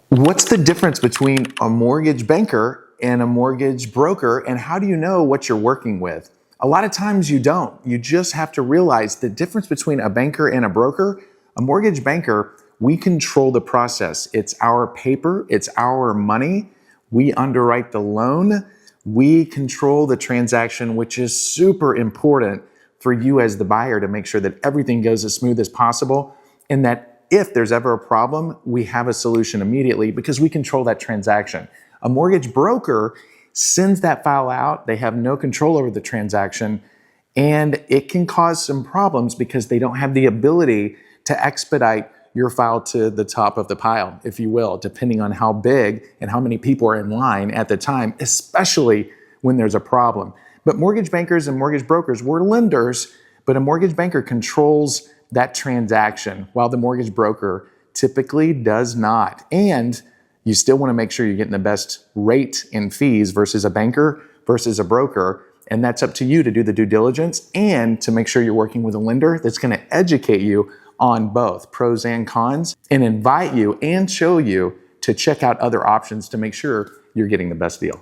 What's the difference between a mortgage banker and a mortgage broker, and how do you know what you're working with? A lot of times you don't. You just have to realize the difference between a banker and a broker. A mortgage banker, we control the process. It's our paper, it's our money. We underwrite the loan. We control the transaction, which is super important for you as the buyer to make sure that everything goes as smooth as possible, and that if there's ever a problem, we have a solution immediately because we control that transaction. A mortgage broker sends that file out. They have no control over the transaction, and it can cause some problems because they don't have the ability to expedite your file to the top of the pile, if you will, depending on how big and how many people are in line at the time, especially when there's a problem. But mortgage bankers and mortgage brokers, we're lenders, but a mortgage banker controls that transaction, while the mortgage broker typically does not. And you still want to make sure you're getting the best rate and fees versus a banker versus a broker. And that's up to you to do the due diligence and to make sure you're working with a lender that's going to educate you on both pros and cons and invite you and show you to check out other options to make sure you're getting the best deal.